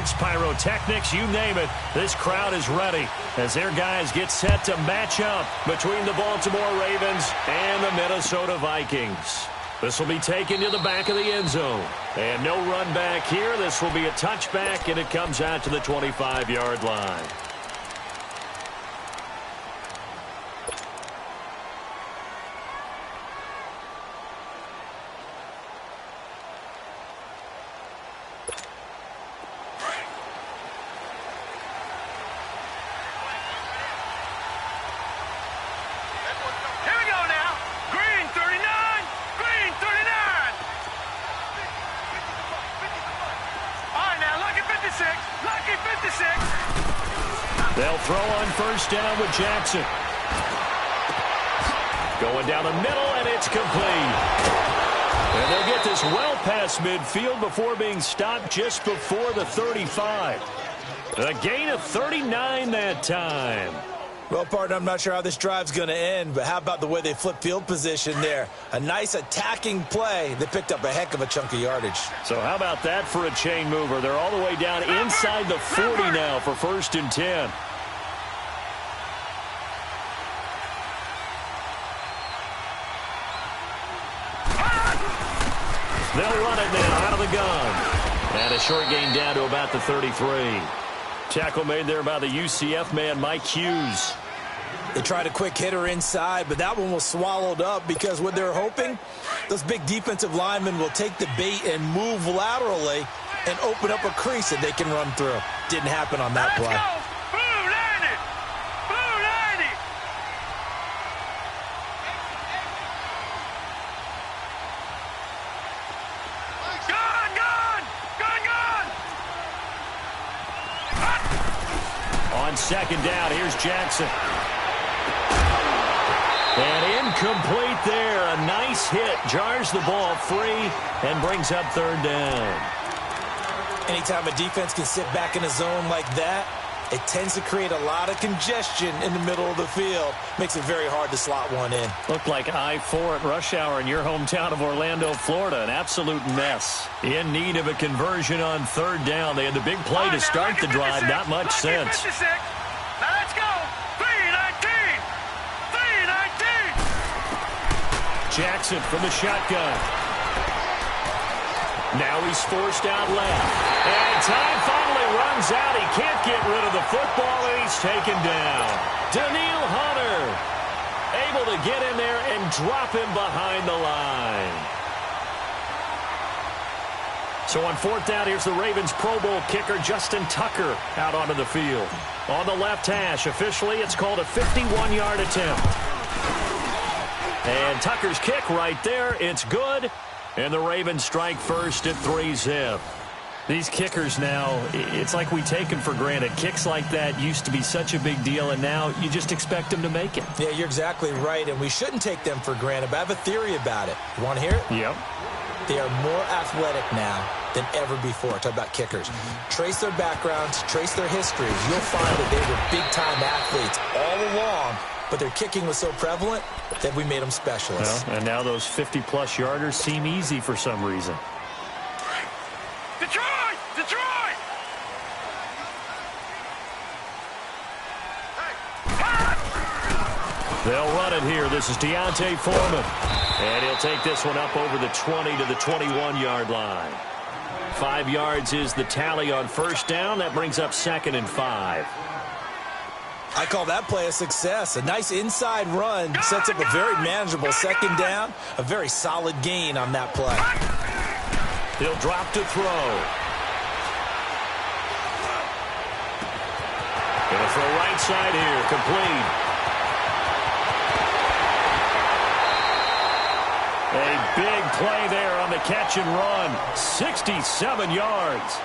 fireworks, pyrotechnics, you name it. This crowd is ready as their guys get set to match up between the Baltimore Ravens and the Minnesota Vikings. This will be taken to the back of the end zone. And no run back here. This will be a touchback, and it comes out to the 25-yard line. They'll throw on first down with Jackson. Going down the middle, and it's complete. And they'll get this well past midfield before being stopped just before the 35. A gain of 39 that time. Well, partner, I'm not sure how this drive's going to end, but how about the way they flip field position there? A nice attacking play. They picked up a heck of a chunk of yardage. So how about that for a chain mover? They're all the way down inside the 40 now for 1st and 10. They'll run it now out of the gun. And a short gain down to about the 33. Tackle made there by the UCF man, Mike Hughes. They tried a quick hitter inside, but that one was swallowed up because what they're hoping, those big defensive linemen will take the bait and move laterally and open up a crease that they can run through. Didn't happen on that play. On second down, here's Jackson. And incomplete there. A nice hit. Jars the ball free and brings up 3rd down. Anytime a defense can sit back in a zone like that, it tends to create a lot of congestion in the middle of the field. Makes it very hard to slot one in. Looked like I-4 at rush hour in your hometown of Orlando, Florida. An absolute mess. In need of a conversion on 3rd down. They had the big play to start the drive. Not much sense. Now let's go. 3-19. 3-19. Jackson from the shotgun. Now he's forced out left. And time finally runs out. He can't get rid of the football, and he's taken down. Daniil Hunter able to get in there and drop him behind the line. So on 4th down, here's the Ravens Pro Bowl kicker, Justin Tucker, out onto the field. On the left hash, officially, it's called a 51-yard attempt. And Tucker's kick right there, it's good. And the Ravens strike first at 3-zip. These kickers now, it's like we take them for granted. Kicks like that used to be such a big deal, and now you just expect them to make it. Yeah, you're exactly right, and we shouldn't take them for granted, but I have a theory about it. You want to hear it? Yep. They are more athletic now than ever before. Talk about kickers. Trace their backgrounds, trace their histories. You'll find that they were big-time athletes all along, but their kicking was so prevalent that we made them specialists. Well, and now those 50-plus yarders seem easy for some reason. Detroit! Detroit! They'll run it here. This is Deontay Foreman. And he'll take this one up over the 20 to the 21-yard line. 5 yards is the tally on 1st down. That brings up 2nd and 5. I call that play a success. A nice inside run sets up a very manageable 2nd down. A very solid gain on that play. He'll drop to throw. Gonna throw right side here. Complete. A big play there on the catch and run. 67 yards.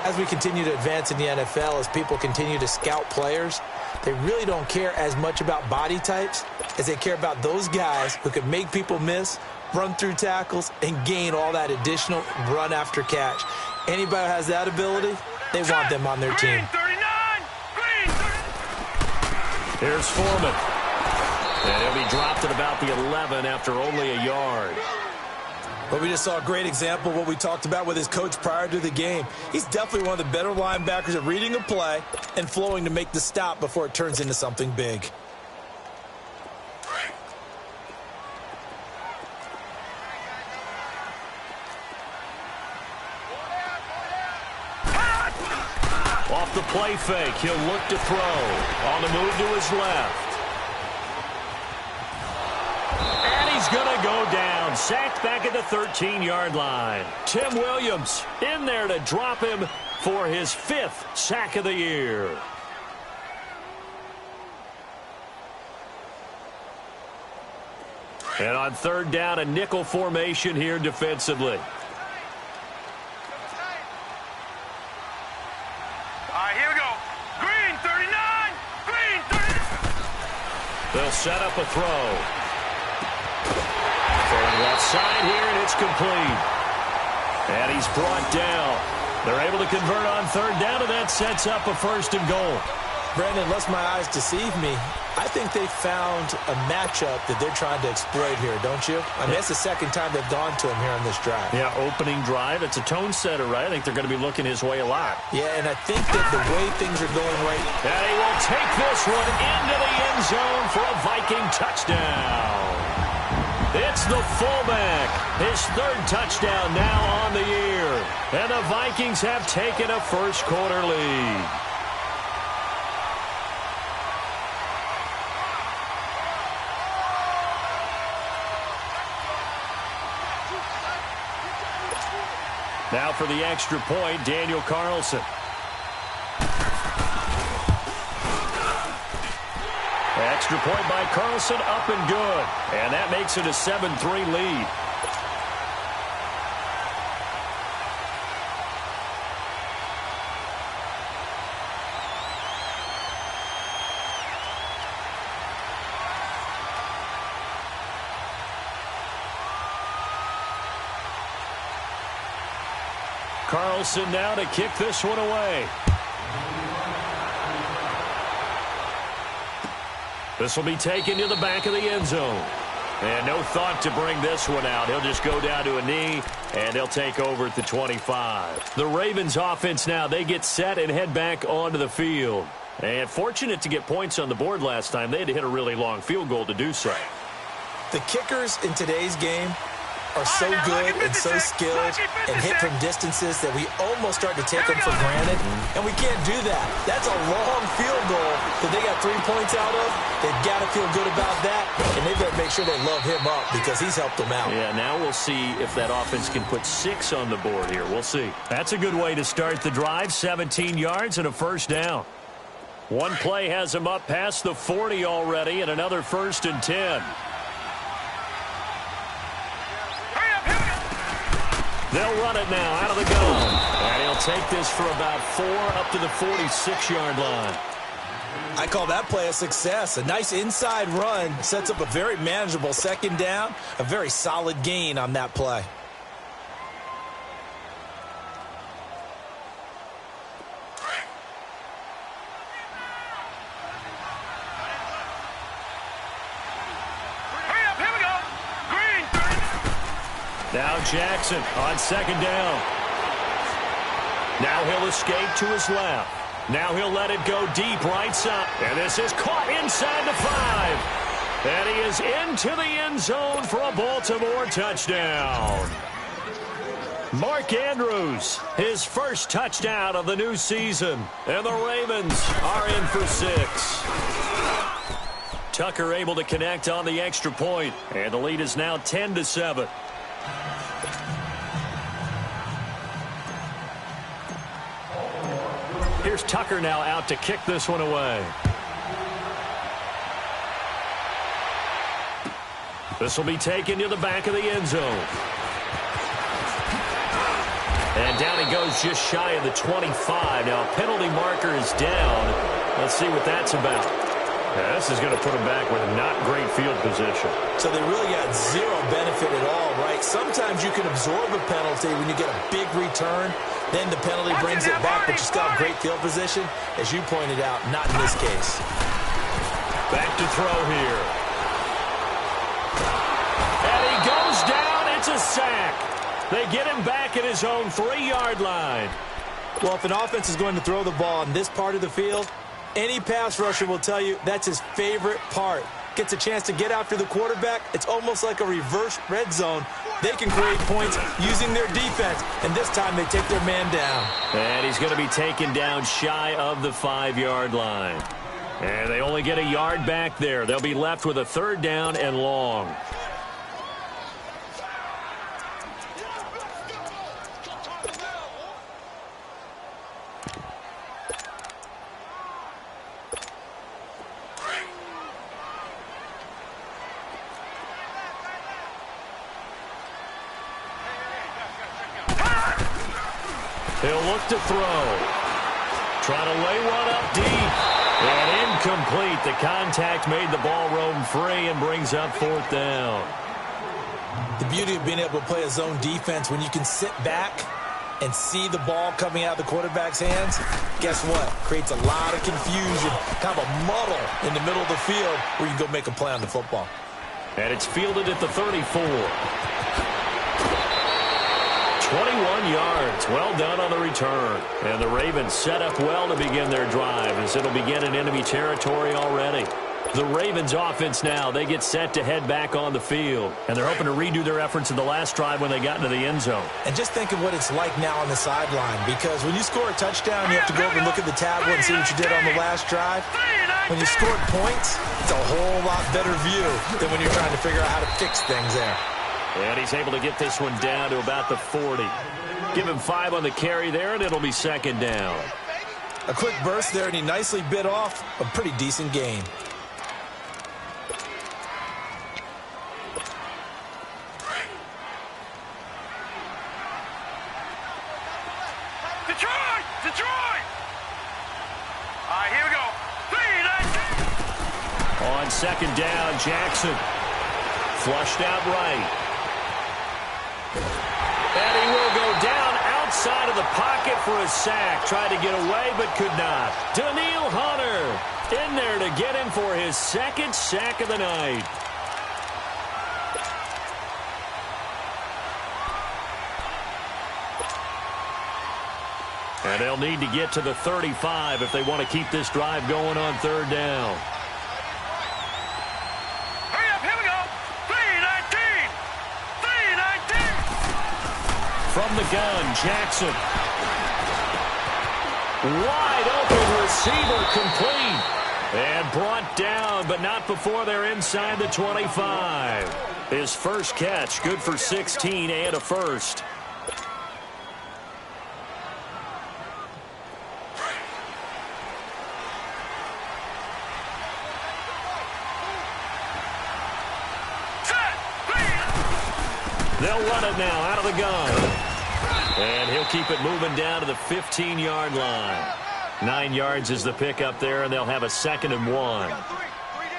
As we continue to advance in the NFL, as people continue to scout players, they really don't care as much about body types as they care about those guys who can make people miss, run through tackles, and gain all that additional run after catch. Anybody who has that ability, they want them on their team. Here's Foreman. And he'll be dropped at about the 11 after only a yard. Well, we just saw a great example of what we talked about with his coach prior to the game. He's definitely one of the better linebackers at reading a play and flowing to make the stop before it turns into something big. Off the play fake, he'll look to throw. On the move to his left. And he's going to go down. Sacked back at the 13-yard line. Tim Williams in there to drop him for his 5th sack of the year. And on 3rd down, a nickel formation here defensively. Here we go. Green 39. Green 39. They'll set up a throw. Throwing left side here, and it's complete. And he's brought down. They're able to convert on 3rd down, and that sets up a 1st and goal. Brandon, unless my eyes deceive me, I think they found a matchup that they're trying to exploit here, don't you? I mean, that's the 2nd time they've gone to him here on this drive. Yeah, opening drive. It's a tone setter, right? I think they're going to be looking his way a lot. Yeah, and I think that the way things are going right... And he will take this one into the end zone for a Viking touchdown. It's the fullback. His 3rd touchdown now on the year. And the Vikings have taken a first-quarter lead. Now for the extra point, Daniel Carlson. Extra point by Carlson, up and good. And that makes it a 7-3 lead. Carlson now to kick this one away. This will be taken to the back of the end zone. And no thought to bring this one out. He'll just go down to a knee, and they'll take over at the 25. The Ravens offense now, they get set and head back onto the field. And fortunate to get points on the board last time. They had to hit a really long field goal to do so. The kickers in today's game are so good and so skilled and hit from distances that we almost start to take them for granted, and we can't do that. That's a long field goal that they got 3 points out of. They've got to feel good about that, and they've got to make sure they love him up because he's helped them out. Yeah, now we'll see if that offense can put 6 on the board here. We'll see. That's a good way to start the drive, 17 yards and a 1st down. One play has him up past the 40 already, and another 1st and 10. They'll run it now out of the gun. And he'll take this for about 4 up to the 46-yard line. I call that play a success. A nice inside run sets up a very manageable 2nd down. A very solid gain on that play. Now Jackson on 2nd down. Now he'll escape to his left. Now he'll let it go deep right side. And this is caught inside the 5. And he is into the end zone for a Baltimore touchdown. Mark Andrews, his 1st touchdown of the new season. And the Ravens are in for 6. Tucker able to connect on the extra point. And the lead is now 10-7. Here's Tucker now out to kick this one away. This will be taken to the back of the end zone. And down he goes just shy of the 25. Now a penalty marker is down. Let's see what that's about. Now, this is going to put him back with not great field position. So they really got 0 benefit at all, right? Sometimes you can absorb a penalty when you get a big return. Then the penalty brings it back, but you still have great field position. As you pointed out, not in this case. Back to throw here. And he goes down. It's a the sack. They get him back at his own 3-yard line. Well, if an offense is going to throw the ball in this part of the field, any pass rusher will tell you that's his favorite part. Gets a chance to get after the quarterback. It's almost like a reverse red zone. They can create points using their defense, and this time they take their man down. And he's going to be taken down shy of the 5-yard line. And they only get a yard back there. They'll be left with a 3rd down and long. He'll look to throw. Trying to lay one up deep. And incomplete. The contact made the ball roam free and brings up 4th down. The beauty of being able to play a zone defense when you can sit back and see the ball coming out of the quarterback's hands, guess what? Creates a lot of confusion, kind of a muddle in the middle of the field where you can go make a play on the football. And it's fielded at the 34. 21 yards. Well done on the return. And the Ravens set up well to begin their drive as it'll begin in enemy territory already. The Ravens offense now, they get set to head back on the field. And they're hoping to redo their efforts in the last drive when they got into the end zone. And just think of what it's like now on the sideline, because when you score a touchdown, you have to go over and look at the tablet and see what you did on the last drive. When you scored points, it's a whole lot better view than when you're trying to figure out how to fix things there. And he's able to get this one down to about the 40. Give him 5 on the carry there, and it'll be 2nd down. A quick burst there, and he nicely bit off a pretty decent gain. Detroit! Detroit! All right, here we go. 3-19. On 2nd down, Jackson. Flushed out right. And he will go down outside of the pocket for a sack. Tried to get away, but could not. Daniil Hunter in there to get him for his 2nd sack of the night. And they'll need to get to the 35 if they want to keep this drive going on 3rd down. Hurry up, here we go. 3-19. 3-19. From the gun, Jackson. Wide open receiver, complete. And brought down, but not before they're inside the 25. His first catch, good for 16 and a first. They'll run it now out of the gun. And he'll keep it moving down to the 15-yard line. 9 yards is the pickup there, and they'll have a 2nd and 1.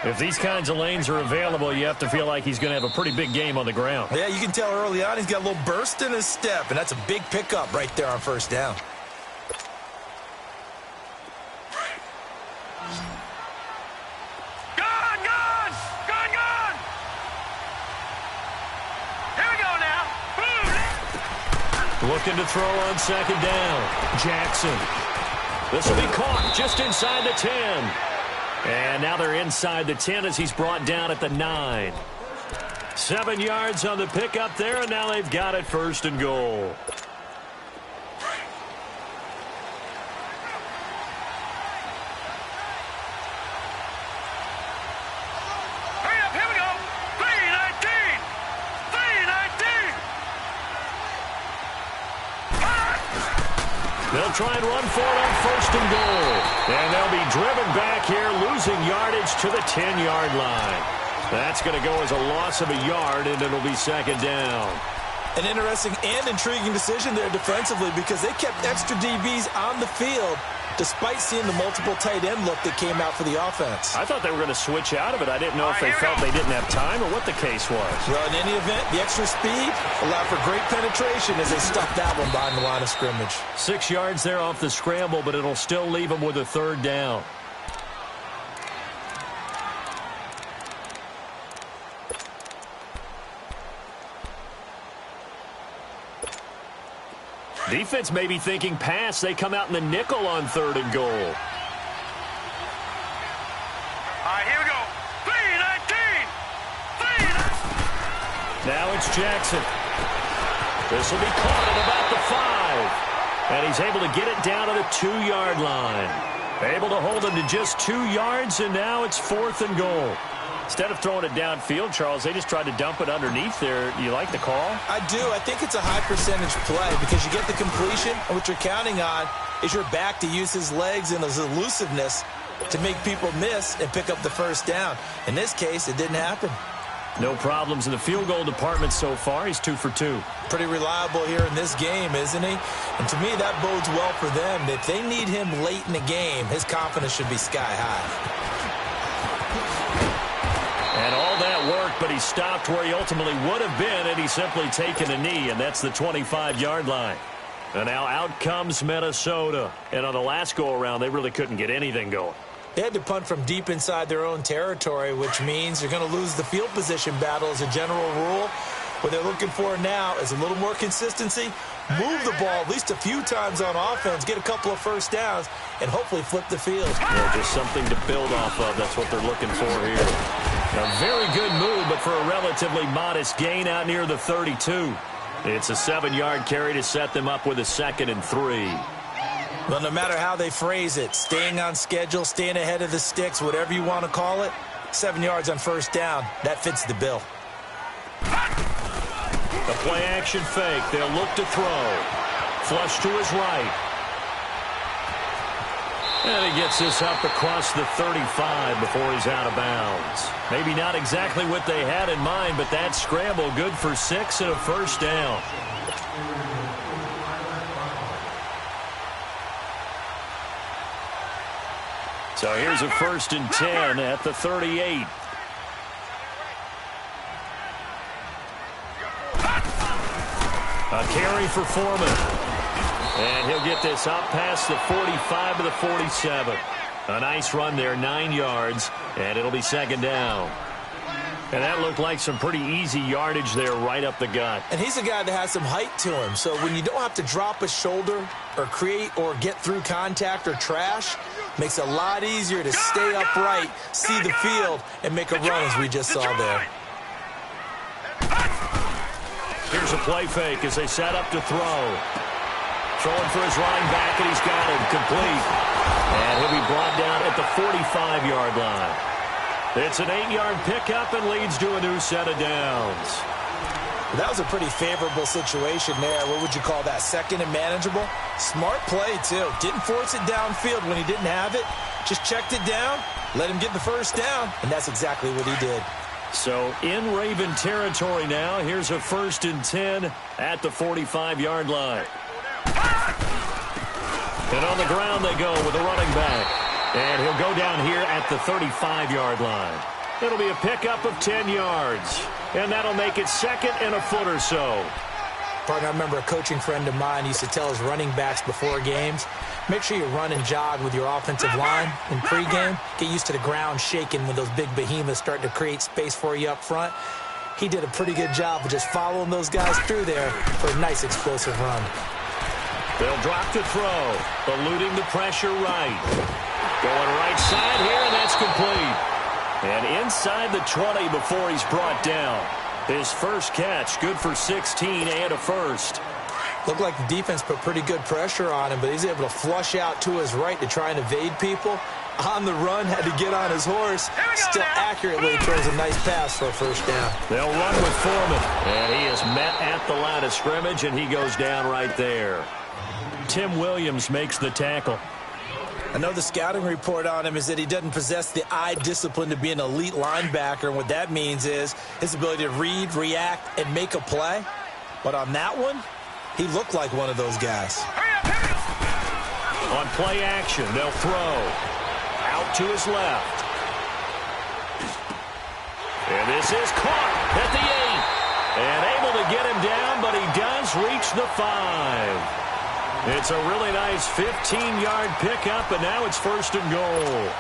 If these kinds of lanes are available, you have to feel like he's going to have a pretty big game on the ground. Yeah, you can tell early on he's got a little burst in his step, and that's a big pickup right there on 1st down. Gone, gone! Gone, gone! Here we go now. Boom! Looking to throw on 2nd down. Jackson. This will be caught just inside the 10. And now they're inside the 10 as he's brought down at the 9. 7 yards on the pickup there, and now they've got it 1st and goal. Hurry up, here we go. 3-19. 3-19. They'll try and run for it on 1st and goal. And they'll be driven back here, losing yardage to the 10-yard line. That's going to go as a loss of a yard, and it'll be 2nd down. An interesting and intriguing decision there defensively, because they kept extra DBs on the field despite seeing the multiple tight end look that came out for the offense. I thought they were going to switch out of it. I didn't know if they felt they didn't have time or what the case was. Well, in any event, the extra speed allowed for great penetration as they stuffed that one behind the line of scrimmage. 6 yards there off the scramble, but it'll still leave them with a 3rd down. Defense may be thinking pass. They come out in the nickel on 3rd and goal. All right, here we go. 3-19. Now it's Jackson. This will be caught at about the 5. And he's able to get it down to the 2-yard line. Able to hold him to just 2 yards, and now it's 4th and goal. Instead of throwing it downfield, Charles, they just tried to dump it underneath there. You like the call? I do. I think it's a high percentage play because you get the completion, and what you're counting on is your back to use his legs and his elusiveness to make people miss and pick up the first down. In this case, it didn't happen. No problems in the field goal department so far. He's 2 for 2. Pretty reliable here in this game, isn't he? And to me, that bodes well for them. If they need him late in the game, his confidence should be sky high. And all that worked, but he stopped where he ultimately would have been had he simply taken a knee, and that's the 25-yard line. And now out comes Minnesota. And on the last go-around, they really couldn't get anything going. They had to punt from deep inside their own territory, which means you're going to lose the field position battle as a general rule. What they're looking for now is a little more consistency, move the ball at least a few times on offense, get a couple of first downs, and hopefully flip the field. Yeah, just something to build off of. That's what they're looking for here. A very good move, but for a relatively modest gain out near the 32. It's a 7-yard carry to set them up with a 2nd and 3. Well, no matter how they phrase it, staying on schedule, staying ahead of the sticks, whatever you want to call it, 7 yards on first down, that fits the bill. The play-action fake. They'll look to throw. Flush to his right. And he gets this up across the 35 before he's out of bounds. Maybe not exactly what they had in mind, but that scramble good for 6 and a first down. So here's a 1st and 10 at the 38. A carry for Foreman. And he'll get this up past the 45 to the 47. A nice run there, 9 yards, and it'll be 2nd down. And that looked like some pretty easy yardage there right up the gut. And he's a guy that has some height to him, so when you don't have to drop a shoulder or create or get through contact or trash, makes it a lot easier to stay upright, see the field, and make a run as we just saw there. Here's a play fake as they set up to throw. Throwing for his running back, and he's got him complete. And he'll be brought down at the 45-yard line. It's an 8-yard pickup and leads to a new set of downs. That was a pretty favorable situation there. What would you call that? 2nd and manageable? Smart play, too. Didn't force it downfield when he didn't have it. Just checked it down, let him get the first down, and that's exactly what he did. So in Raven territory now, here's a 1st and 10 at the 45-yard line. And on the ground they go with a running back. And he'll go down here at the 35-yard line. It'll be a pickup of 10 yards. And that'll make it 2nd and a foot or so. Partner, I remember a coaching friend of mine used to tell his running backs before games, make sure you run and jog with your offensive line in pregame. Get used to the ground shaking when those big behemoths start to create space for you up front. He did a pretty good job of just following those guys through there for a nice explosive run. They'll drop to throw, eluding the pressure right. Going right side here, and that's complete. And inside the 20 before he's brought down. His first catch, good for 16 and a first. Looked like the defense put pretty good pressure on him, but he's able to flush out to his right to try and evade people. On the run, had to get on his horse. Still accurately throws a nice pass for a first down. They'll run with Foreman. And he is met at the line of scrimmage, and he goes down right there. Tim Williams makes the tackle. I know the scouting report on him is that he doesn't possess the eye discipline to be an elite linebacker, and what that means is his ability to read, react, and make a play. But on that one, he looked like one of those guys. On play action, they'll throw. Out to his left. And this is caught at the 8. And able to get him down, but he does reach the 5. It's a really nice 15-yard pickup, and now it's 1st and goal.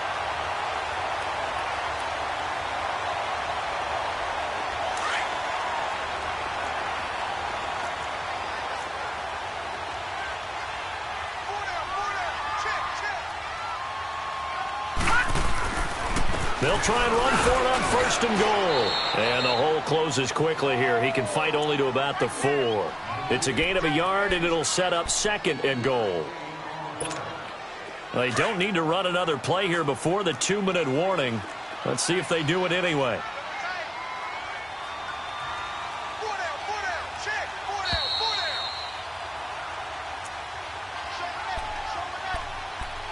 They'll try and run for it on 1st and goal. And the hole closes quickly here. He can fight only to about the 4. It's a gain of a yard, and it'll set up 2nd and goal. They don't need to run another play here before the 2-minute warning. Let's see if they do it anyway.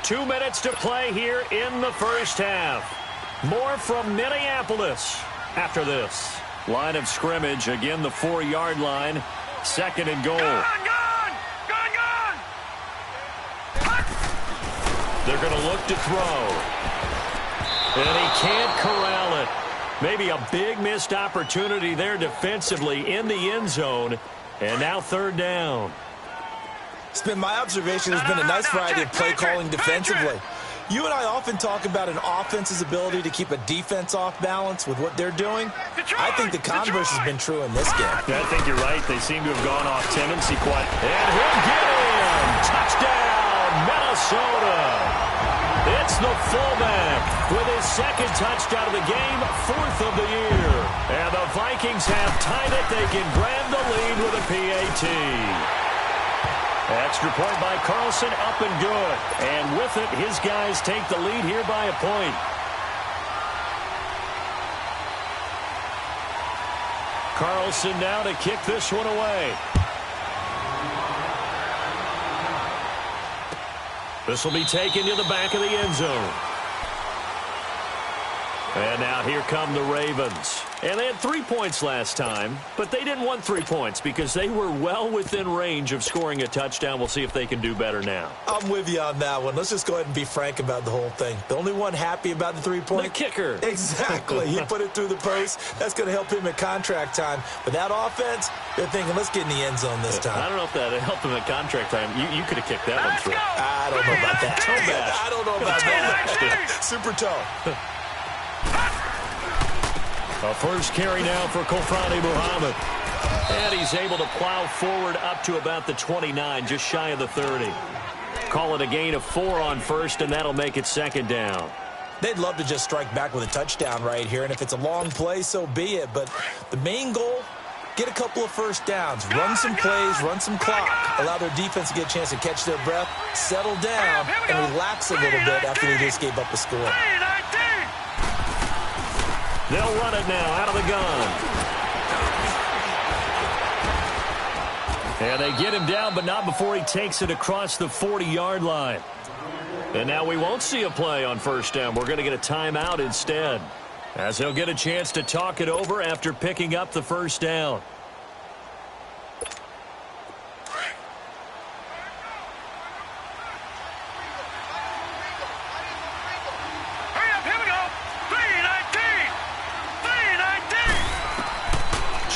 2 minutes to play here in the first half. More from Minneapolis after this. Line of scrimmage, again the 4-yard line. 2nd and goal. Gone! They're going to look to throw. And he can't corral it. Maybe a big missed opportunity there defensively in the end zone. And now 3rd down. It's been my observation. There's been a nice variety of play calling defensively. You and I often talk about an offense's ability to keep a defense off balance with what they're doing. I think the converse has been true in this game. Yeah, I think you're right. They seem to have gone off tendency quite. And he'll get in. Touchdown, Minnesota. It's the fullback with his 2nd touchdown of the game, 4th of the year. And the Vikings have tied it. They can grab the lead with a PAT. Extra point by Carlson, up and good. And with it, his guys take the lead here by a point. Carlson now to kick this one away. This will be taken to the back of the end zone. And now here come the Ravens. And they had 3 points last time, but they didn't want 3 points because they were well within range of scoring a touchdown. We'll see if they can do better now. I'm with you on that one. Let's just go ahead and be frank about the whole thing. The only one happy about the 3-point? The kicker. Exactly. He put it through the post. That's going to help him at contract time. But that offense, they're thinking, let's get in the end zone this time. I don't know if that helped him at contract time. You could have kicked that one through. I don't know about that. Toe bash. I don't know about that. Super toe. A first carry now for Kofrani Muhammad. And he's able to plow forward up to about the 29, just shy of the 30. Call it a gain of 4 on 1st, and that'll make it 2nd down. They'd love to just strike back with a touchdown right here, and if it's a long play, so be it. But the main goal, get a couple of first downs, run some plays, run some clock, allow their defense to get a chance to catch their breath, settle down, and relax a little bit after they just gave up the score. They'll run it now out of the gun. And they get him down, but not before he takes it across the 40-yard line. And now we won't see a play on 1st down. We're going to get a timeout instead, as he'll get a chance to talk it over after picking up the 1st down.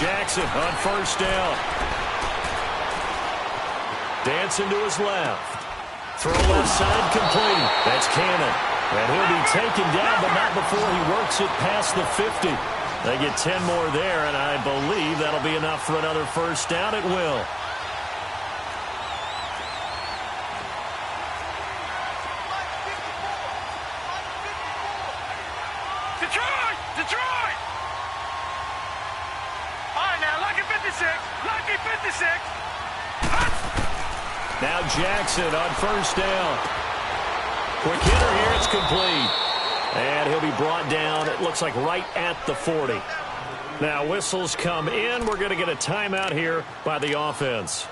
Jackson on 1st down. Dancing to his left. Throw left side complete. That's Cannon. And he'll be taken down, but not before he works it past the 50. They get 10 more there, and I believe that'll be enough for another 1st down. It will. Detroit! All right, now, lucky 56. Lucky 56. Now Jackson on 1st down. Quick hitter here. It's complete. And he'll be brought down, it looks like, right at the 40. Now whistles come in. We're going to get a timeout here by the offense,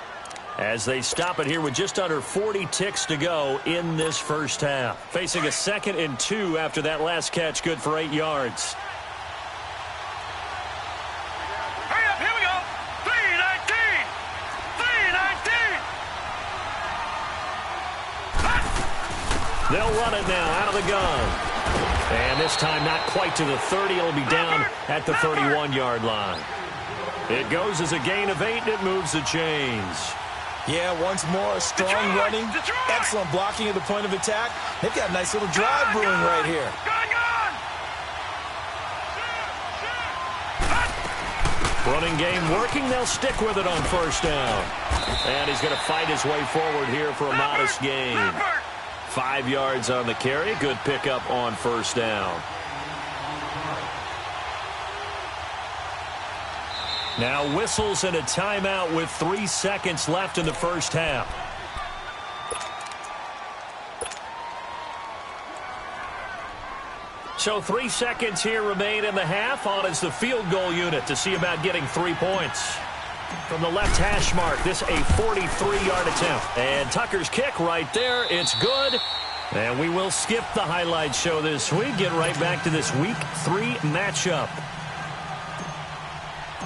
as they stop it here with just under 40 ticks to go in this first half. Facing a 2nd and 2 after that last catch, good for 8 yards. Hurry up, here we go. 319. 319. They'll run it now out of the gun. And this time not quite to the 30. It'll be down at the 31-yard line. It goes as a gain of 8, and it moves the chains. Yeah, once more, strong running, excellent blocking at the point of attack. They've got a nice little drive brewing right here. Running game working. They'll stick with it on 1st down. And he's going to fight his way forward here for a modest gain. 5 yards on the carry. Good pickup on 1st down. Now whistles and a timeout with 3 seconds left in the first half. So 3 seconds here remain in the half. On is the field goal unit to see about getting 3 points. From the left hash mark, this a 43-yard attempt. And Tucker's kick right there. It's good. And we will skip the highlight show this week. Get right back to this Week 3 matchup.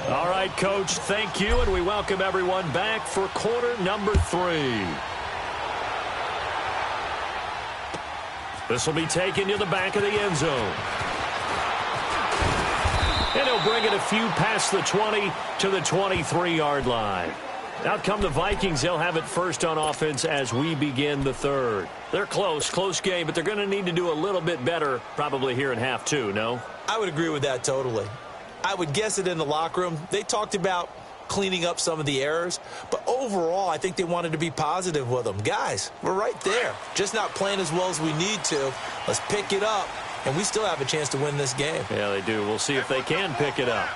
All right, Coach, thank you, and we welcome everyone back for quarter number 3. This will be taken to the back of the end zone. And he'll bring it a few past the 20 to the 23-yard line. Out come the Vikings. They'll have it first on offense as we begin the third. They're close game, but they're going to need to do a little bit better probably here in half 2, no? I would agree with that totally. I would guess it in the locker room. They talked about cleaning up some of the errors, but overall, I think they wanted to be positive with them. Guys, we're right there. Just not playing as well as we need to. Let's pick it up, and we still have a chance to win this game. Yeah, they do. We'll see if they can pick it up.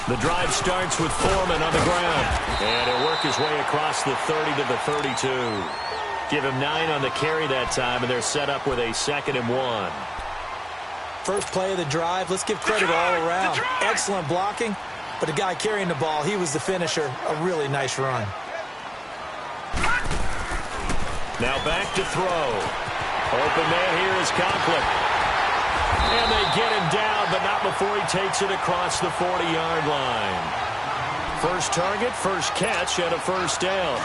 The drive starts with Foreman on the ground, and he'll work his way across the 30 to the 32. Give him 9 on the carry that time, and they're set up with a 2nd and 1. First play of the drive, let's give credit all around. Excellent blocking, but the guy carrying the ball, he was the finisher. A really nice run. Now back to throw. Open man here is Conklin. And they get him down, but not before he takes it across the 40-yard line. First target, first catch, and a first down.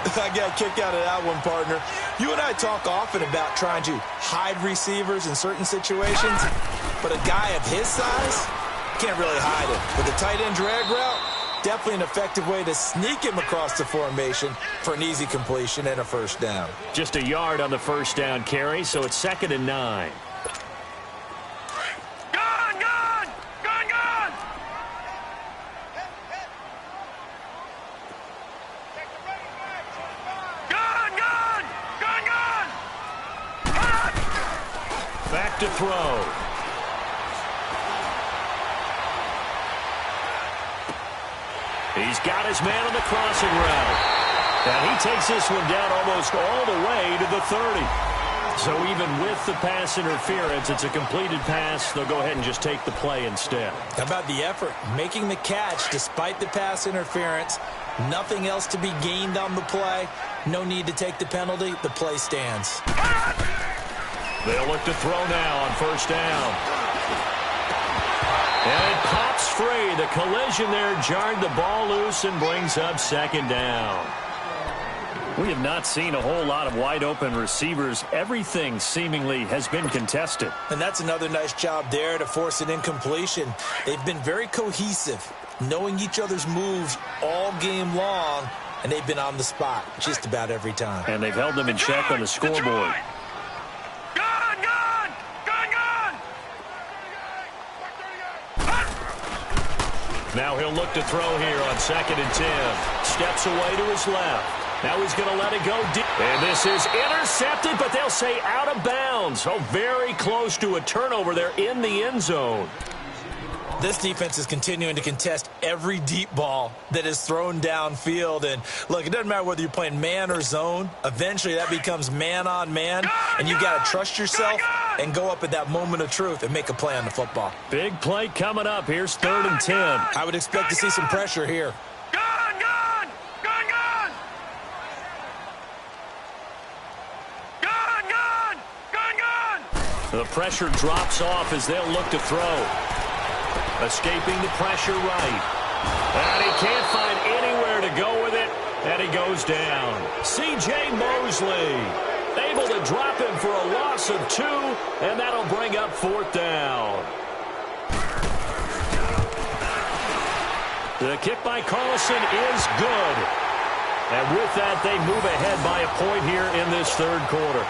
I got a kick out of that one, partner. You and I talk often about trying to hide receivers in certain situations, but a guy of his size can't really hide it. With a tight end drag route, definitely an effective way to sneak him across the formation for an easy completion and a first down. Just a yard on the first down carry, so it's 2nd and 9. Back to throw. He's got his man on the crossing route. And he takes this one down almost all the way to the 30. So even with the pass interference, it's a completed pass. They'll go ahead and just take the play instead. How about the effort? Making the catch despite the pass interference. Nothing else to be gained on the play. No need to take the penalty. The play stands. They'll look to throw now on first down. And it pops free. The collision there jarred the ball loose and brings up 2nd down. We have not seen a whole lot of wide-open receivers. Everything seemingly has been contested. And that's another nice job there to force an incompletion. They've been very cohesive, knowing each other's moves all game long, and they've been on the spot just about every time. And they've held them in check on the scoreboard. Now he'll look to throw here on 2nd and 10. Steps away to his left. Now he's going to let it go deep. And this is intercepted, but they'll say out of bounds. Oh, very close to a turnover there in the end zone. This defense is continuing to contest every deep ball that is thrown downfield. And, look, it doesn't matter whether you're playing man or zone. Eventually that becomes man-on-man, and you've got to trust yourself and go up at that moment of truth and make a play on the football. Big play coming up. Here's 3rd and 10. I would expect to see some pressure here. The pressure drops off as they'll look to throw. Escaping the pressure right. And he can't find anywhere to go with it. And he goes down. C.J. Mosley able to drop him for a loss of 2. And that'll bring up 4th down. The kick by Carlson is good. And with that, they move ahead by a point here in this 3rd quarter.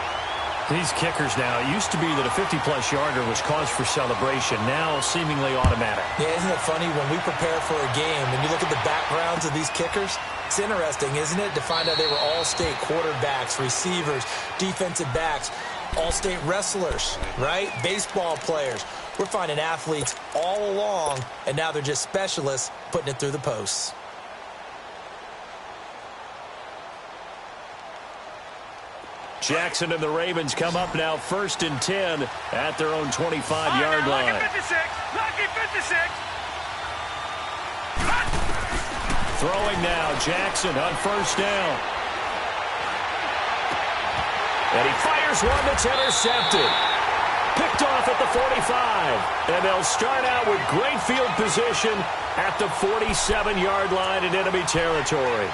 These kickers now, it used to be that a 50-plus yarder was cause for celebration. Now seemingly automatic. Yeah, isn't it funny when we prepare for a game, when you look at the backgrounds of these kickers, it's interesting, isn't it, to find out they were all-state quarterbacks, receivers, defensive backs, all-state wrestlers, right? Baseball players. We're finding athletes all along, and now they're just specialists putting it through the posts. Jackson and the Ravens come up now 1st and 10 at their own 25-yard line. Lucky 56. Lucky 56. Throwing now, Jackson on 1st down. And he fires one that's intercepted. Picked off at the 45. And they'll start out with great field position at the 47-yard line in enemy territory.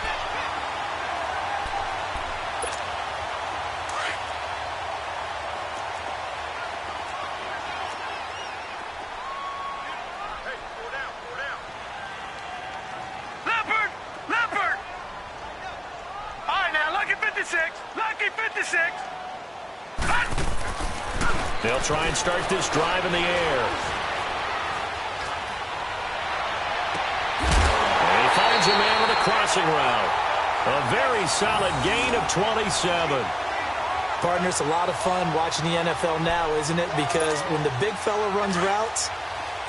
They'll try and start this drive in the air. And he finds a man on the crossing route. A very solid gain of 27. Partner, it's a lot of fun watching the NFL now, isn't it? Because when the big fella runs routes,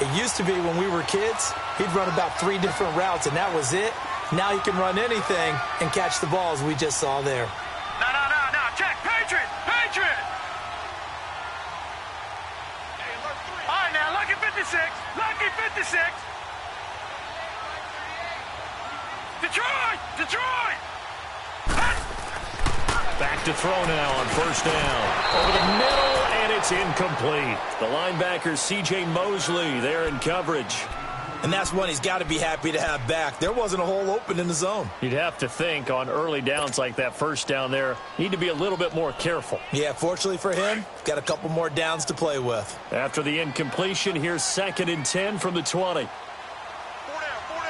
it used to be when we were kids, he'd run about 3 different routes, and that was it. Now he can run anything and catch the balls we just saw there. No. Check. Patriot. All right, now, lucky 56. Lucky 56. Detroit. Back to throw now on 1st down. Over the middle, and it's incomplete. The linebacker, C.J. Mosley, there in coverage. And that's one he's got to be happy to have back. There wasn't a hole open in the zone. You'd have to think on early downs like that 1st down there, need to be a little bit more careful. Yeah, fortunately for him, got a couple more downs to play with. After the incompletion, here's 2nd and 10 from the 20. 4 down.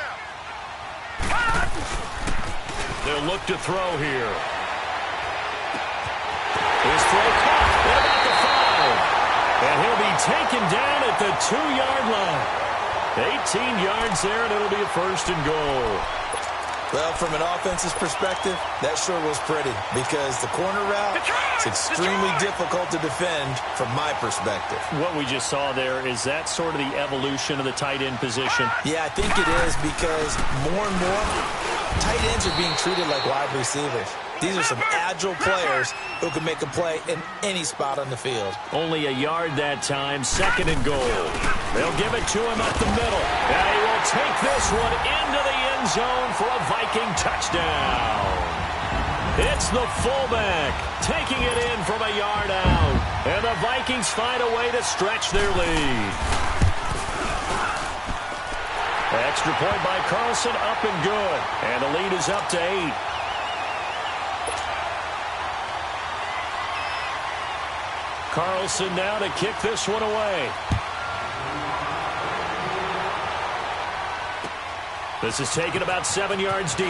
They'll look to throw here. His throw caught at about the 5. And he'll be taken down at the 2-yard line. 18 yards there, and it'll be a 1st and goal. Well, from an offense's perspective, that sure was pretty because the corner route is extremely difficult to defend from my perspective. What we just saw there, is that sort of the evolution of the tight end position? Yeah, I think it is because more and more tight ends are being treated like wide receivers. These are some agile players who can make a play in any spot on the field. Only a yard that time, 2nd and goal. They'll give it to him up the middle. And he will take this one into the end zone for a Viking touchdown. It's the fullback taking it in from a yard out. And the Vikings find a way to stretch their lead. Extra point by Carlson, up and good. And the lead is up to 8. Carlson now to kick this one away. This is taken about 7 yards deep.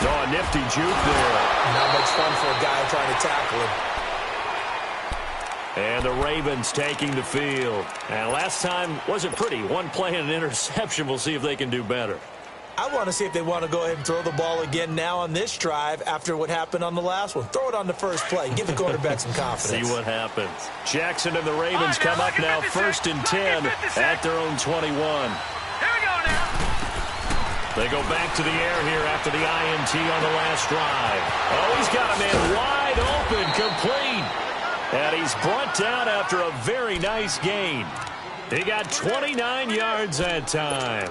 Oh, a nifty juke there. Not much fun for a guy trying to tackle him. And the Ravens taking the field. And last time wasn't pretty. One play and an interception. We'll see if they can do better. I want to see if they want to go ahead and throw the ball again now on this drive after what happened on the last one. Throw it on the first play. Give the quarterback some confidence. See what happens. Jackson and the Ravens come up now 1st and 10 at their own 21. Here we go now. They go back to the air here after the INT on the last drive. Oh, he's got a man wide open, complete. And he's brought down after a very nice gain. He got 29 yards that time.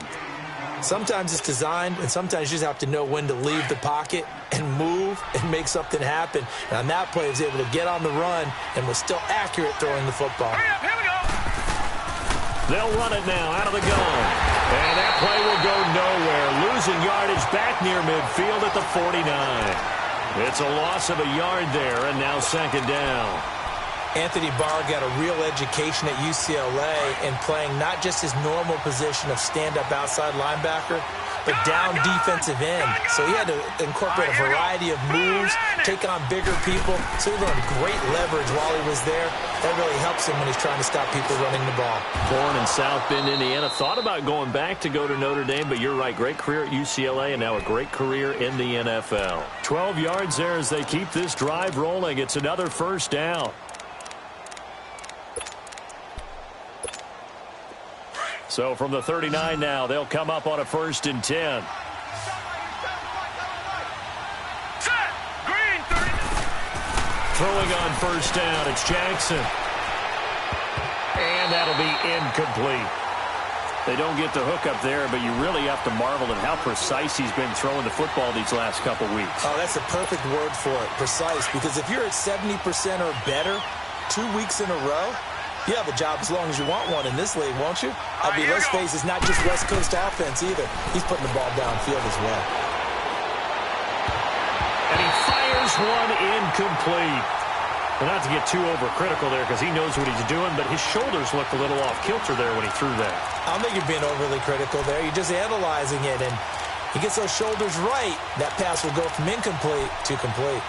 Sometimes it's designed, and sometimes you just have to know when to leave the pocket and move and make something happen. And on that play, he was able to get on the run and was still accurate throwing the football. Hurry up, here we go. They'll run it now out of the gun. And that play will go nowhere. Losing yardage back near midfield at the 49. It's a loss of a yard there, and now 2nd down. Anthony Barr got a real education at UCLA in playing not just his normal position of stand-up outside linebacker, but down defensive end. So he had to incorporate a variety of moves, take on bigger people. So he learned great leverage while he was there. That really helps him when he's trying to stop people running the ball. Born in South Bend, Indiana. Thought about going back to go to Notre Dame, but you're right. Great career at UCLA and now a great career in the NFL. 12 yards there as they keep this drive rolling. It's another 1st down. So from the 39 now, they'll come up on a 1st and 10. Set. Green 30. Throwing on 1st down, it's Jackson. And that'll be incomplete. They don't get the hook up there, but you really have to marvel at how precise he's been throwing the football these last couple weeks. Oh, that's a perfect word for it, precise, because if you're at 70% or better 2 weeks in a row, you have a job as long as you want one in this league, won't you? I mean, let's face it, it's not just West Coast offense either. He's putting the ball downfield as well. And he fires one incomplete. Well, not to get too overcritical there because he knows what he's doing, but his shoulders looked a little off kilter there when he threw that. I don't think you're being overly critical there. You're just analyzing it, and he gets those shoulders right. That pass will go from incomplete to complete.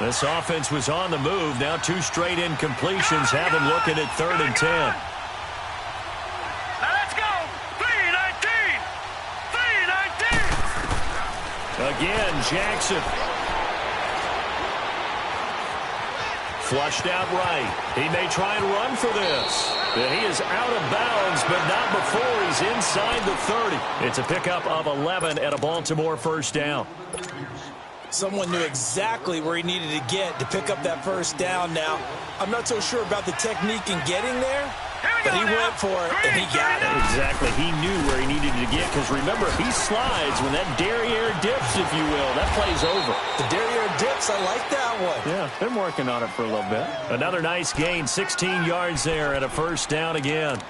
This offense was on the move. Now 2 straight incompletions have him looking at 3rd and 10. Now let's go. 3-19. 3-19. Again, Jackson. Flushed out right. He may try and run for this. And he is out of bounds, but not before he's inside the 30. It's a pickup of 11 and a Baltimore 1st down. Someone knew exactly where he needed to get to pick up that 1st down now. I'm not so sure about the technique in getting there, but he went for it, and he got it. Exactly. He knew where he needed to get because, remember, he slides when that derriere dips, if you will. That play's over. The derriere dips, I like that one. Yeah, been working on it for a little bit. Another nice gain, 16 yards there and a 1st down again.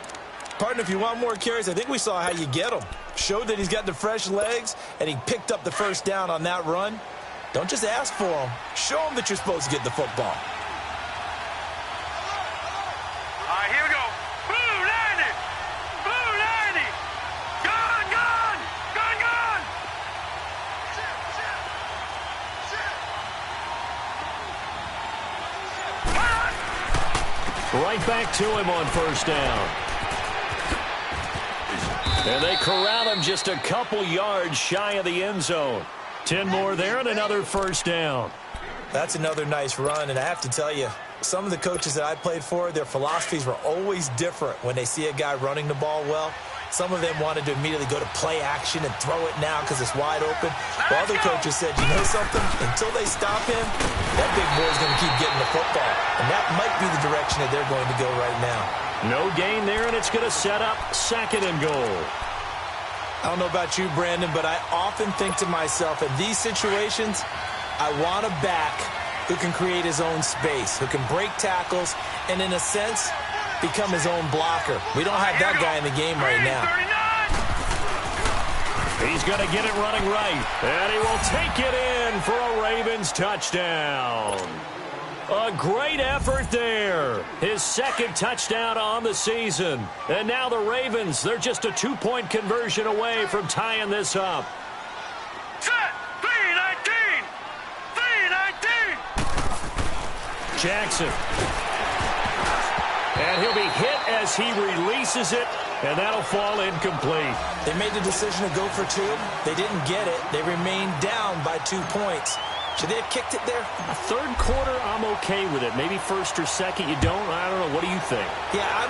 Partner, if you want more carries, I think we saw how you get them. Showed that he's got the fresh legs, and he picked up the 1st down on that run. Don't just ask for them. Show them that you're supposed to get the football. All right, here we go. Blue 90. Blue 90. Gone, gone. Gone, gone. Right back to him on 1st down. And they corral him just a couple yards shy of the end zone. 10 more there and another 1st down. That's another nice run, and I have to tell you, some of the coaches that I played for, their philosophies were always different when they see a guy running the ball well. Some of them wanted to immediately go to play action and throw it now because it's wide open. While other coaches said, you know something? Until they stop him, that big boy's going to keep getting the football. And that might be the direction that they're going to go right now. No gain there, and it's going to set up 2nd and goal. I don't know about you, Brandon, but I often think to myself, in these situations, I want a back who can create his own space, who can break tackles, and in a sense, become his own blocker. We don't have that guy in the game right now. He's going to get it running right, and he will take it in for a Ravens touchdown. A great effort there. His 2nd touchdown on the season. And now the Ravens, they're just a 2-point conversion away from tying this up. Set. 3-19. 3-19. Jackson. And he'll be hit as he releases it, and that'll fall incomplete. They made the decision to go for 2. They didn't get it. They remained down by 2 points. Should they have kicked it there? 3rd quarter, I'm okay with it. Maybe 1st or 2nd, you don't? I don't know. What do you think? Yeah,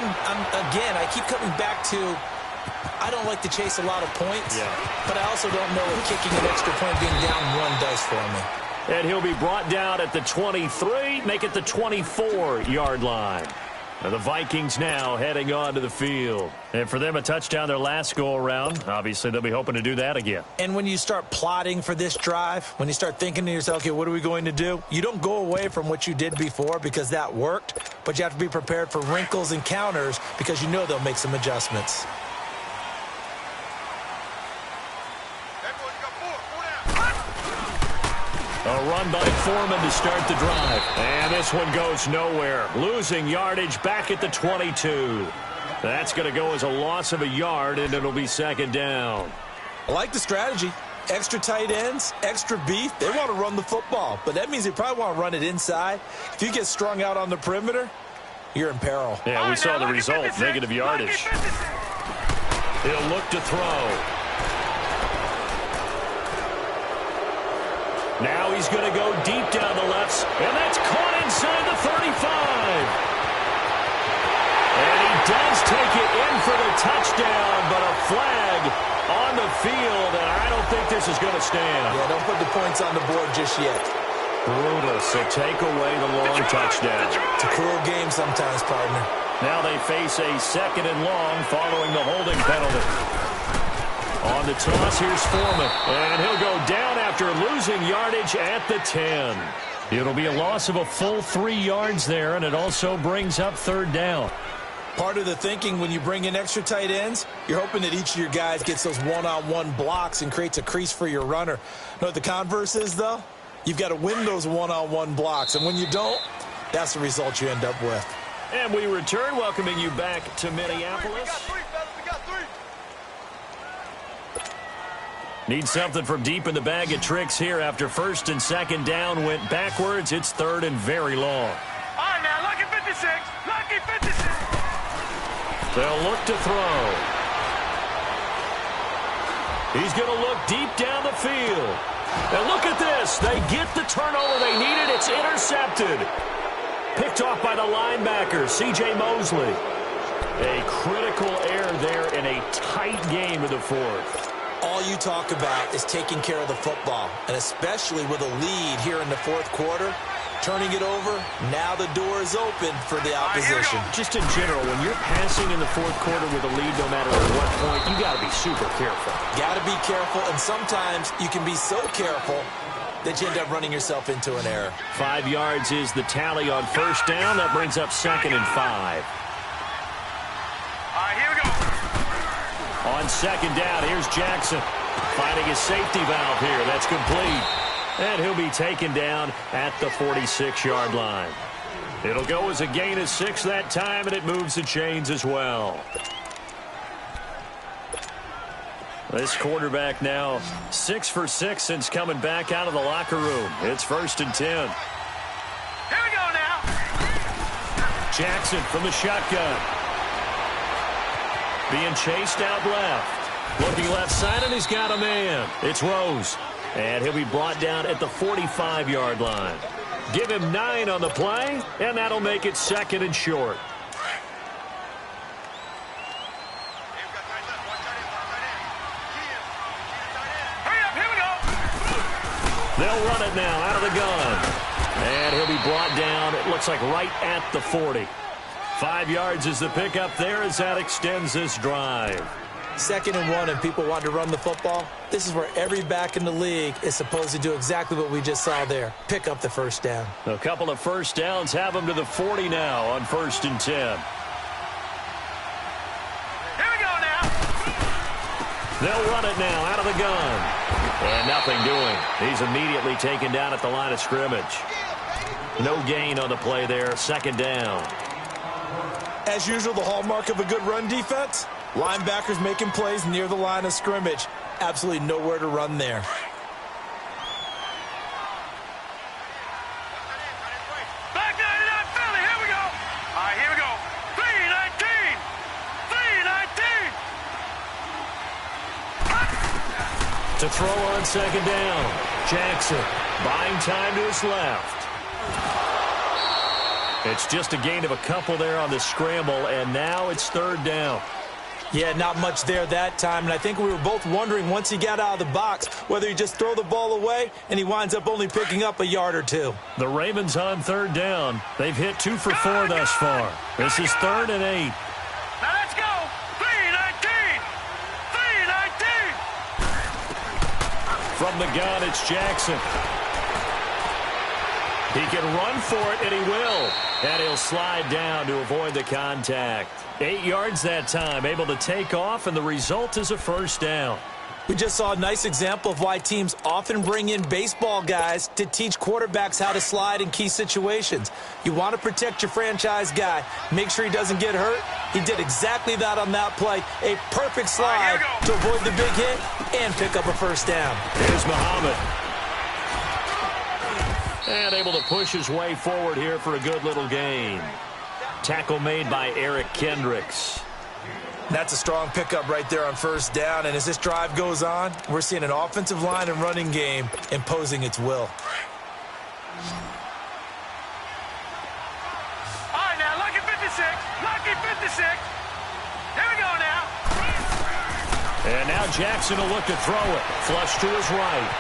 again, I keep coming back to I don't like to chase a lot of points, but I also don't know what kicking an extra point being down 1 does for me. And he'll be brought down at the 23, make it the 24-yard line. The Vikings now heading on to the field. And for them, a touchdown their last go-around. Obviously, they'll be hoping to do that again. And when you start plotting for this drive, when you start thinking to yourself, okay, what are we going to do? You don't go away from what you did before because that worked, but you have to be prepared for wrinkles and counters because you know they'll make some adjustments. A run by Foreman to start the drive. And this one goes nowhere. Losing yardage back at the 22. That's going to go as a loss of a yard, and it'll be 2nd down. I like the strategy. Extra tight ends, extra beef. They want to run the football, but that means they probably want to run it inside. If you get strung out on the perimeter, you're in peril. Yeah, we saw the result, negative yardage. He'll look to throw. Now he's going to go deep down the left, and that's caught inside the 35. And he does in for the touchdown, but a flag on the field, and I don't think this is going to stand. Yeah, don't put the points on the board just yet. Brutal, so take away the long touchdown. It's a cruel game sometimes, partner. Now they face a 2nd and long following the holding penalty. On the toss, here's Foreman, and he'll go down after losing yardage at the 10. It'll be a loss of a full 3 yards there, and it also brings up 3rd down. Part of the thinking when you bring in extra tight ends, you're hoping that each of your guys gets those one-on-one blocks and creates a crease for your runner. Know what the converse is, though? You've got to win those one-on-one blocks, and when you don't, that's the result you end up with. And we return, welcoming you back to Minneapolis. We got three. Need something from deep in the bag of tricks here after 1st and 2nd down went backwards. It's 3rd and very long. All right, now, lucky 56. Lucky 56. They'll look to throw. He's going to look deep down the field. And look at this. They get the turnover they needed. It's intercepted. Picked off by the linebacker, C.J. Mosley. A critical error there in a tight game of the 4th. All you talk about is taking care of the football, and especially with a lead here in the 4th quarter, turning it over, now the door is open for the opposition. Just in general, when you're passing in the 4th quarter with a lead, no matter at what point, you got to be super careful. Got to be careful, and sometimes you can be so careful that you end up running yourself into an error. 5 yards is the tally on 1st down. That brings up 2nd and 5. All right, here we go. On 2nd down, here's Jackson finding his safety valve here. That's complete. And he'll be taken down at the 46-yard line. It'll go as a gain of 6 that time, and it moves the chains as well. This quarterback now 6 for 6 since coming back out of the locker room. It's 1st and 10. Here we go now. Jackson from the shotgun. Being chased out left. Looking left side, and he's got a man. It's Rose. And he'll be brought down at the 45-yard line. Give him 9 on the play, and that'll make it 2nd and short. Hurry up, here we go. They'll run it now out of the gun. And he'll be brought down, it looks like right at the 40. 5 yards is the pickup there as that extends this drive. 2nd and 1 and people want to run the football. This is where every back in the league is supposed to do exactly what we just saw there. Pick up the 1st down. A couple of 1st downs have them to the 40 now on 1st and 10. Here we go now. They'll run it now out of the gun. And nothing doing. He's immediately taken down at the line of scrimmage. No gain on the play there. 2nd down. As usual, the hallmark of a good run defense, linebackers making plays near the line of scrimmage. Absolutely nowhere to run there. Back 99 Philly, here we go. All right, here we go. 319. 319. To throw on 2nd down. Jackson buying time to his left. It's just a gain of a couple there on the scramble, and now it's 3rd down. Yeah, not much there that time, and I think we were both wondering once he got out of the box whether he just throw the ball away and he winds up only picking up a yard or 2. The Ravens on 3rd down. They've hit 2 for 4 thus far. This is 3rd and 8. Now let's go. 319. 319. From the gun, it's Jackson. He can run for it, and he will. And he'll slide down to avoid the contact. 8 yards that time, able to take off, and the result is a 1st down. We just saw a nice example of why teams often bring in baseball guys to teach quarterbacks how to slide in key situations. You want to protect your franchise guy. Make sure he doesn't get hurt. He did exactly that on that play. A perfect slide to avoid the big hit and pick up a 1st down. Here's Muhammad. And able to push his way forward here for a good little gain. Tackle made by Eric Kendricks. That's a strong pickup right there on 1st down. And as this drive goes on, we're seeing an offensive line and running game imposing its will. All right, now, lucky 56. Lucky 56. Here we go now. And now Jackson will look to throw it. Flush to his right.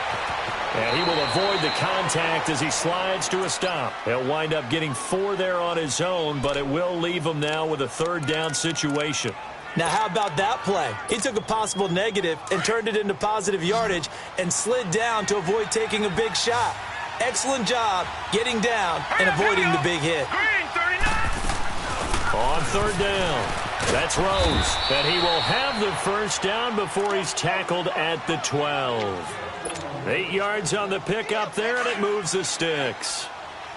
And he will avoid the contact as he slides to a stop. He'll wind up getting 4 there on his own, but it will leave him now with a 3rd down situation. Now, how about that play? He took a possible negative and turned it into positive yardage and slid down to avoid taking a big shot. Excellent job getting down and avoiding the big hit. Green, 39. On 3rd down, that's Rose. And he will have the 1st down before he's tackled at the 12. 8 yards on the pickup there, and it moves the sticks.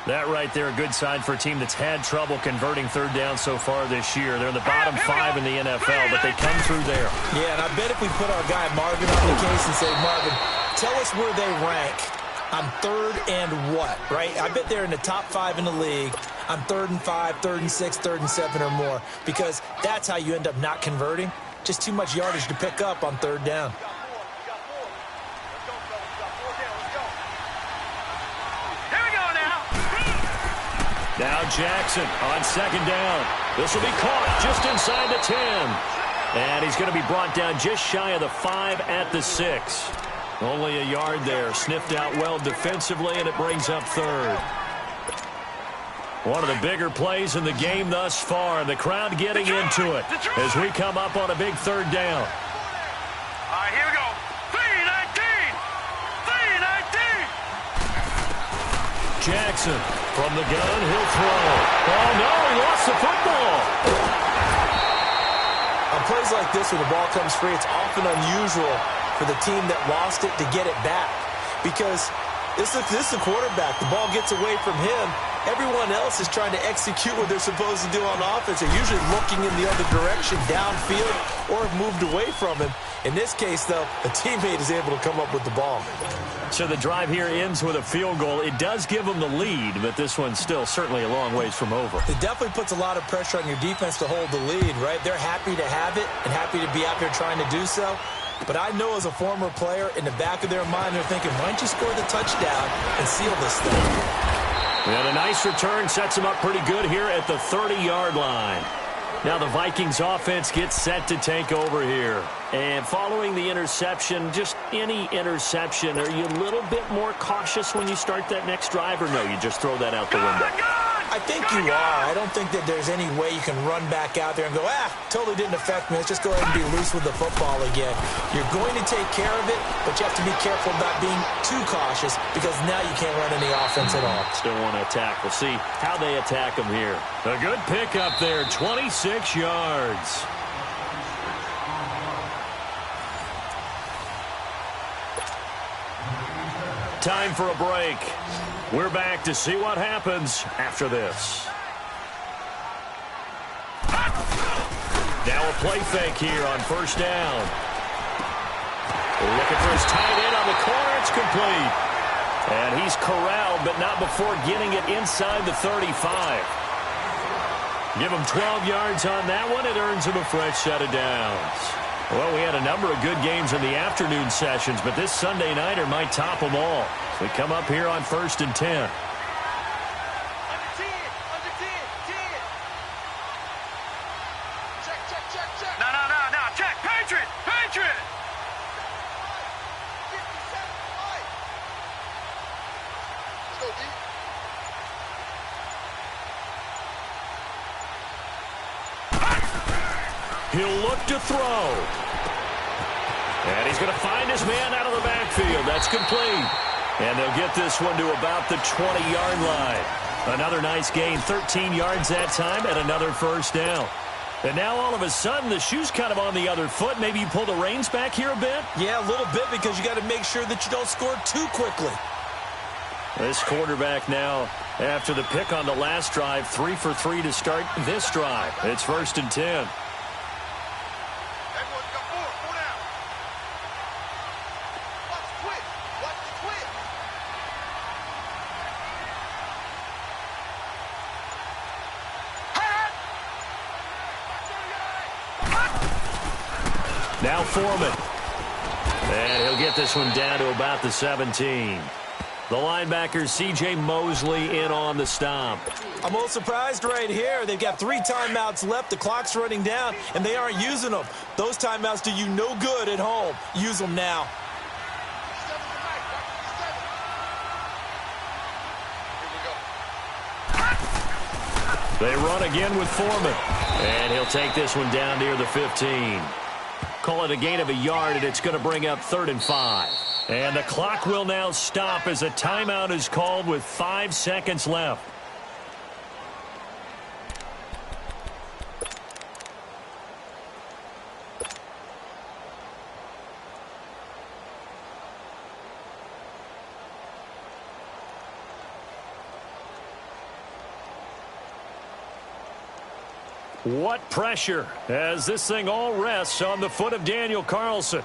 That right there, a good sign for a team that's had trouble converting 3rd down so far this year. They're in the bottom 5 in the NFL, but they come through there. Yeah, and I bet if we put our guy Marvin on the case and say, Marvin, tell us where they rank on 3rd and what, right? I bet they're in the top 5 in the league on 3rd and 5, 3rd and 6, 3rd and 7 or more, because that's how you end up not converting. Just too much yardage to pick up on 3rd down. Now Jackson on 2nd down. This will be caught just inside the 10. And he's going to be brought down just shy of the 5 at the 6. Only a yard there. Sniffed out well defensively, and it brings up 3rd. One of the bigger plays in the game thus far. The crowd getting into it as we come up on a big 3rd down. All right, here we go. 3-19. 3-19. Jackson from the gun, he'll throw. Oh, no, he lost the football. On plays like this, when the ball comes free, it's often unusual for the team that lost it to get it back, because this is the quarterback. The ball gets away from him. Everyone else is trying to execute what they're supposed to do on offense. They're usually looking in the other direction, downfield, or have moved away from him. In this case, though, a teammate is able to come up with the ball. So the drive here ends with a field goal. It does give them the lead, but this one's still certainly a long ways from over. It definitely puts a lot of pressure on your defense to hold the lead, right? They're happy to have it and happy to be out there trying to do so. But I know as a former player, in the back of their mind, they're thinking, why don't you score the touchdown and seal this thing? And a nice return sets them up pretty good here at the 30-yard line. Now the Vikings offense gets set to take over here. And following the interception, just any interception, are you a little bit more cautious when you start that next drive, or no, you just throw that out the window? I think you are. I don't think that there's any way you can run back out there and go, totally didn't affect me. Let's just go ahead and be loose with the football again. You're going to take care of it, but you have to be careful about being too cautious, because now you can't run any offense at all. Still want to attack. We'll see how they attack them here. A good pickup there, 26 yards. Time for a break. We're back to see what happens after this. Now a play fake here on 1st down. Looking for his tight end on the corner. It's complete. And he's corralled, but not before getting it inside the 35. Give him 12 yards on that one. It earns him a fresh set of downs. Well, we had a number of good games in the afternoon sessions, but this Sunday nighter might top them all. So we come up here on 1st and 10. Under 10, under 10, 10. Check, check, check, check. No, check. Patriot, Patriot. 57, right. Let's go, D. He'll look to throw. And he's going to find his man out of the backfield. That's complete. And they'll get this one to about the 20-yard line. Another nice gain, 13 yards that time, and another 1st down. And now all of a sudden, the shoe's kind of on the other foot. Maybe you pull the reins back here a bit? Yeah, a little bit, because you got to make sure that you don't score too quickly. This quarterback now, after the pick on the last drive, 3 for 3 to start this drive. It's 1st and 10. Now Foreman. And he'll get this one down to about the 17. The linebacker, C.J. Mosley, in on the stop. I'm a little surprised right here. They've got 3 timeouts left. The clock's running down, and they aren't using them. Those timeouts do you no good at home. Use them now. They run again with Foreman. And he'll take this one down near the 15. Call it a gain of a yard, and it's going to bring up 3rd and 5. And the clock will now stop as a timeout is called with 5 seconds left. What pressure as this thing all rests on the foot of Daniel Carlson.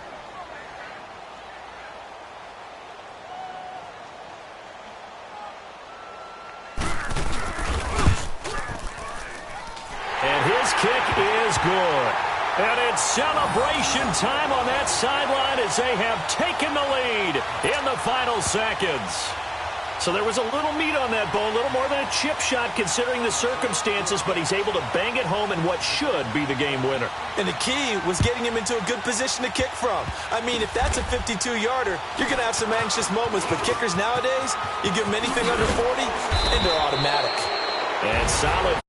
And his kick is good. And it's celebration time on that sideline as they have taken the lead in the final seconds. So there was a little meat on that bone, a little more than a chip shot considering the circumstances, but he's able to bang it home in what should be the game winner. And the key was getting him into a good position to kick from. I mean, if that's a 52-yarder, you're going to have some anxious moments, but kickers nowadays, you give them anything under 40, and they're automatic. And solid.